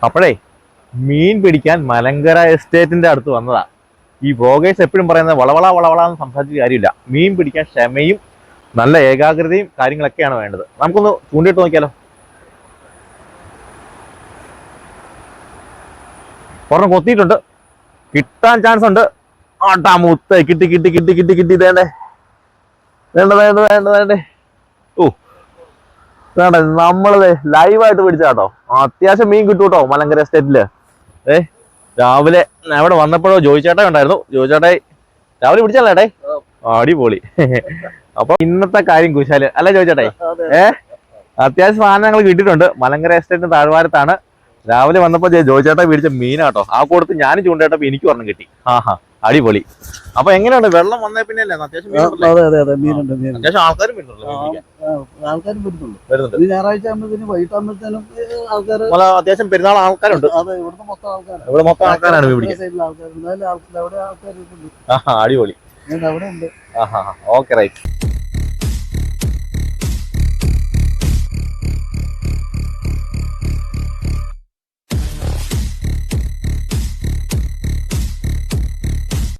അപ്പോഴേ മീൻ പിടിക്കാൻ മലങ്കര എസ്റ്റേറ്റിന്റെ അടുത്ത് വന്നതാ. ഈ ബ്ലോഗേഴ്സ് എപ്പോഴും പറയുന്നത് വളവള വളവള എന്ന് സംസാരിച്ചിട്ട് കാര്യമില്ല. മീൻ പിടിക്കാൻ ക്ഷമയും നല്ല ഏകാഗ്രതയും കാര്യങ്ങളൊക്കെയാണ് വേണ്ടത്. നമുക്കൊന്ന് ചൂണ്ടിട്ട് നോക്കിയാലോ? ഒരെണ്ണം കൊത്തിയിട്ടുണ്ട്, കിട്ടാൻ ചാൻസ് ഉണ്ട്. ആട്ടാ മുത്ത കിട്ടി കിട്ടി കിട്ടി കിട്ടി കിട്ടി. വേണ്ടേ വേണ്ട വേണ്ട വേണ്ട വേണ്ടേ. ഓ വേണ്ട, നമ്മളത് ലൈവായിട്ട് പിടിച്ചാട്ടോ. അത്യാവശ്യം മീൻ കിട്ടും കേട്ടോ മലങ്കര എസ്റ്റേറ്റില്. രാവിലെ അവിടെ വന്നപ്പോഴോ ജോയിച്ചേട്ടാ ഉണ്ടായിരുന്നു. ജോയിച്ചേട്ടായി രാവിലെ പിടിച്ചല്ലേ? അടിപൊളി. അപ്പൊ ഇന്നത്തെ കാര്യം കുശാല് അല്ല ജോയിച്ചേട്ടായി? അത്യാവശ്യം സാധനങ്ങൾ കിട്ടിയിട്ടുണ്ട്. മലങ്കര എസ്റ്റേറ്റിന് താഴ്വാരത്താണ്. രാവിലെ വന്നപ്പോ ജോയിച്ചേട്ടാ പിടിച്ച മീനാട്ടോ. ആ കൊടുത്ത് ഞാനും ചൂണ്ടേട്ടപ്പോ എനിക്ക് ഒരെണ്ണം കിട്ടി. അടിപൊളി. അപ്പൊ എങ്ങനെയുണ്ട്? വെള്ളം വന്നേ പിന്നെ അല്ലേ അത്യാവശ്യം ആൾക്കാരും വരുന്നുണ്ട്. അത്യാവശ്യം പെരുന്നാൾ ആൾക്കാരുണ്ട്. ഇവിടെ മൊത്തം ആൾക്കാരാണ് മീൻ പിടിക്കാൻ. അടിപൊളി. Okay right.